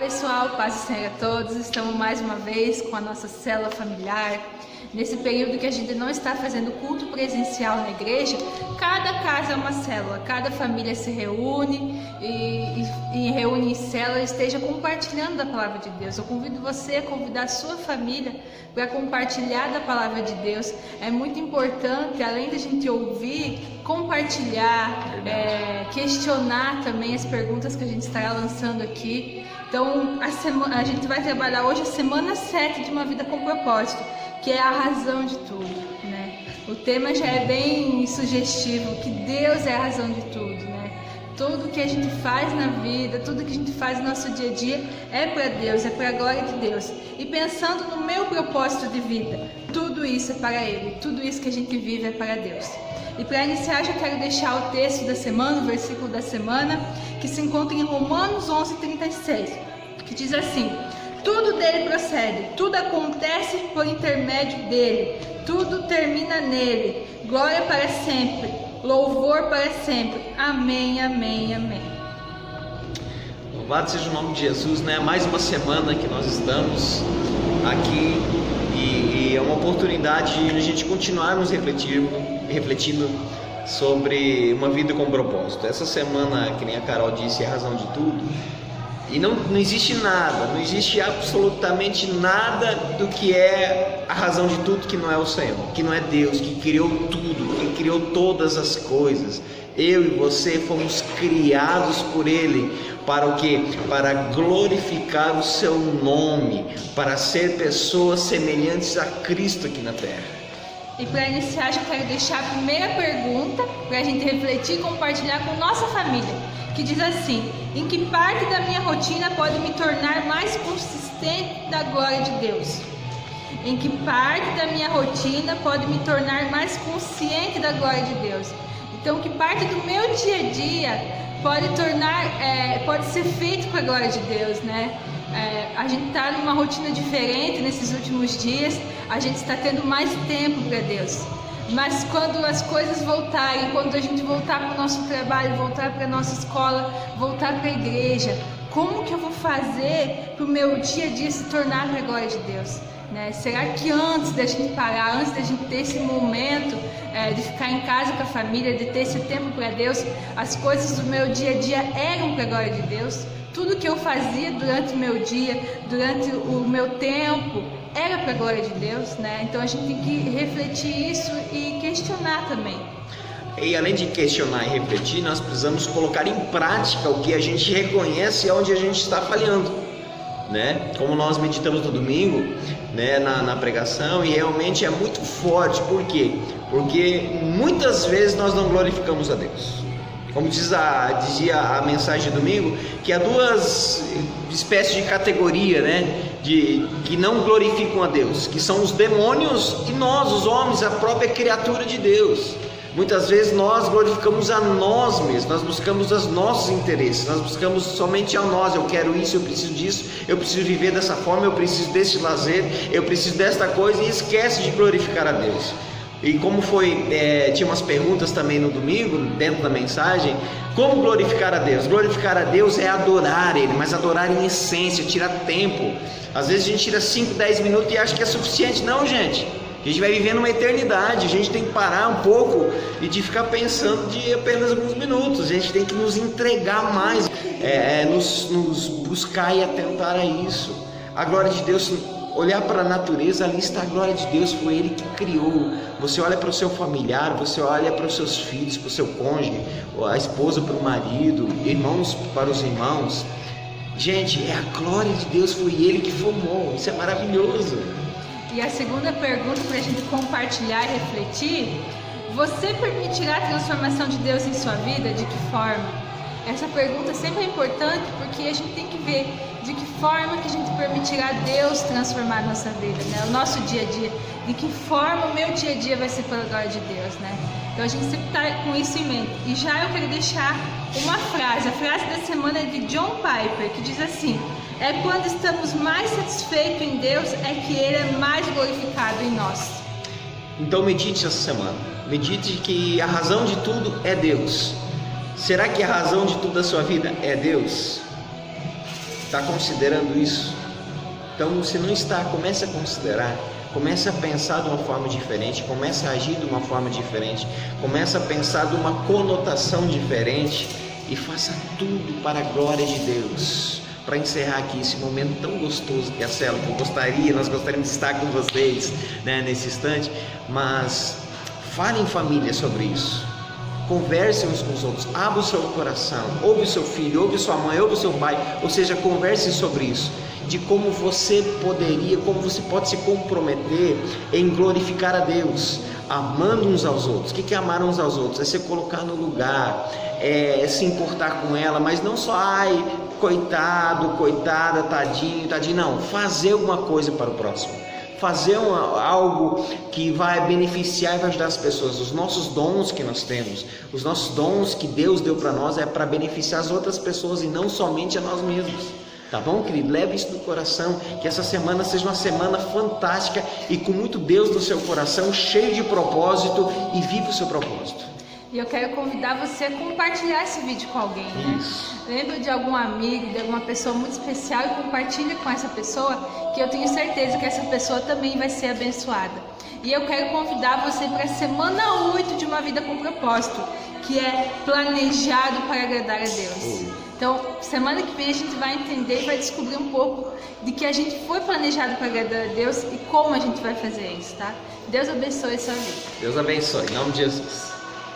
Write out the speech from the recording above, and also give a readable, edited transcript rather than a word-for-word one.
Pessoal, paz do Senhor a todos. Estamos mais uma vez com a nossa célula familiar. Nesse período que a gente não está fazendo culto presencial na igreja, cada casa é uma célula, cada família se reúne e reúne em célula e esteja compartilhando da palavra de Deus. Eu convido você a convidar a sua família para compartilhar da palavra de Deus. É muito importante, além da gente ouvir, compartilhar, questionar também as perguntas que a gente estará lançando aqui. Então, a gente vai trabalhar hoje a semana 7 de uma vida com propósito, que é a razão de tudo, né? O tema já é bem sugestivo, que Deus é a razão de tudo, né? Tudo que a gente faz na vida, tudo que a gente faz no nosso dia a dia é para Deus, é para a glória de Deus. E pensando no meu propósito de vida, tudo isso é para Ele, tudo isso que a gente vive é para Deus. E para iniciar, já quero deixar o texto da semana, o versículo da semana, que se encontra em Romanos 11:36, que diz assim: tudo dele procede, tudo acontece por intermédio dele, tudo termina nele, glória para sempre, louvor para sempre, amém, amém, amém. Louvado seja o nome de Jesus, né? Mais uma semana que nós estamos aqui e é uma oportunidade de a gente continuarmos refletindo sobre uma vida com propósito. Essa semana, que nem a Carol disse, é a razão de tudo. E não existe nada, não existe absolutamente nada do que é a razão de tudo que não é o Senhor, que não é Deus, que criou tudo, que criou todas as coisas. Eu e você fomos criados por Ele para o quê? Para glorificar o Seu nome, para ser pessoas semelhantes a Cristo aqui na terra. E para iniciar, já quero deixar a primeira pergunta para a gente refletir e compartilhar com nossa família, que diz assim: em que parte da minha rotina pode me tornar mais consistente da glória de Deus? Em que parte da minha rotina pode me tornar mais consciente da glória de Deus? Então, que parte do meu dia a dia pode ser feito para a glória de Deus, né? A gente está numa rotina diferente nesses últimos dias, a gente está tendo mais tempo para Deus. Mas quando as coisas voltarem, quando a gente voltar para o nosso trabalho, voltar para a nossa escola, voltar para a igreja, como que eu vou fazer para o meu dia a dia se tornar para a glória de Deus? Né? Será que antes da gente parar, antes da gente ter esse momento de ficar em casa com a família, de ter esse tempo para Deus, as coisas do meu dia a dia eram para a glória de Deus? Tudo que eu fazia durante o meu dia, durante o meu tempo, era para a glória de Deus, né? Então a gente tem que refletir isso e questionar também. E além de questionar e refletir, nós precisamos colocar em prática o que a gente reconhece e onde a gente está falhando, né? Como nós meditamos no domingo, né, na pregação, e realmente é muito forte. Por quê? Porque muitas vezes nós não glorificamos a Deus. Como dizia a mensagem de domingo, que há duas espécies de categoria, né, que não glorificam a Deus, que são os demônios e nós, os homens, a própria criatura de Deus. Muitas vezes nós glorificamos a nós mesmos, nós buscamos os nossos interesses, nós buscamos somente a nós. Eu quero isso, eu preciso disso, eu preciso viver dessa forma, eu preciso desse lazer, eu preciso desta coisa, e esquece de glorificar a Deus. E como tinha umas perguntas também no domingo, dentro da mensagem: como glorificar a Deus? Glorificar a Deus é adorar Ele, mas adorar em essência, tirar tempo. Às vezes a gente tira 5, 10 minutos e acha que é suficiente. Não, gente, a gente vai vivendo uma eternidade, a gente tem que parar um pouco e de ficar pensando de apenas alguns minutos. A gente tem que nos entregar mais, nos buscar e atentar a isso. A glória de Deus, olhar para a natureza, ali está a glória de Deus, foi Ele que criou. Você olha para o seu familiar, você olha para os seus filhos, para o seu cônjuge, a esposa para o marido, irmãos para os irmãos. Gente, é a glória de Deus, foi Ele que formou. Isso é maravilhoso. E a segunda pergunta para a gente compartilhar e refletir: você permitirá a transformação de Deus em sua vida? De que forma? Essa pergunta sempre é importante, porque a gente tem que ver de que forma que a gente permitirá Deus transformar a nossa vida, né? O nosso dia a dia, de que forma o meu dia a dia vai ser pela glória de Deus, né? Então a gente sempre está com isso em mente. E já eu quero deixar uma frase, a frase da semana é de John Piper, que diz assim: é quando estamos mais satisfeitos em Deus é que Ele é mais glorificado em nós. Então medite essa semana, medite que a razão de tudo é Deus. Será que a razão de tudo da sua vida é Deus? Está considerando isso? Então, se não está, comece a considerar. Comece a pensar de uma forma diferente, comece a agir de uma forma diferente, comece a pensar de uma conotação diferente e faça tudo para a glória de Deus. Para encerrar aqui esse momento tão gostoso que é a célula, nós gostaríamos de estar com vocês, né, nesse instante, mas fale em família sobre isso. Converse uns com os outros, abra o seu coração, ouve o seu filho, ouve sua mãe, ouve o seu pai, ou seja, converse sobre isso, de como você pode se comprometer em glorificar a Deus, amando uns aos outros. O que é amar uns aos outros? É se colocar no lugar, é se importar com ela, mas não só, ai, coitado, coitada, tadinho, não, fazer alguma coisa para o próximo. Fazer algo que vai beneficiar e vai ajudar as pessoas. Os nossos dons que nós temos, os nossos dons que Deus deu para nós é para beneficiar as outras pessoas e não somente a nós mesmos. Tá bom, querido? Leve isso no coração, que essa semana seja uma semana fantástica e com muito Deus no seu coração, cheio de propósito, e viva o seu propósito. E eu quero convidar você a compartilhar esse vídeo com alguém, né? Lembra de algum amigo, de alguma pessoa muito especial e compartilha com essa pessoa, que eu tenho certeza que essa pessoa também vai ser abençoada. E eu quero convidar você para a semana 8 de Uma Vida com Propósito, que é planejado para agradar a Deus. Então, semana que vem a gente vai entender e vai descobrir um pouco de que a gente foi planejado para agradar a Deus e como a gente vai fazer isso, tá? Deus abençoe a sua vida. Deus abençoe, em nome de Jesus.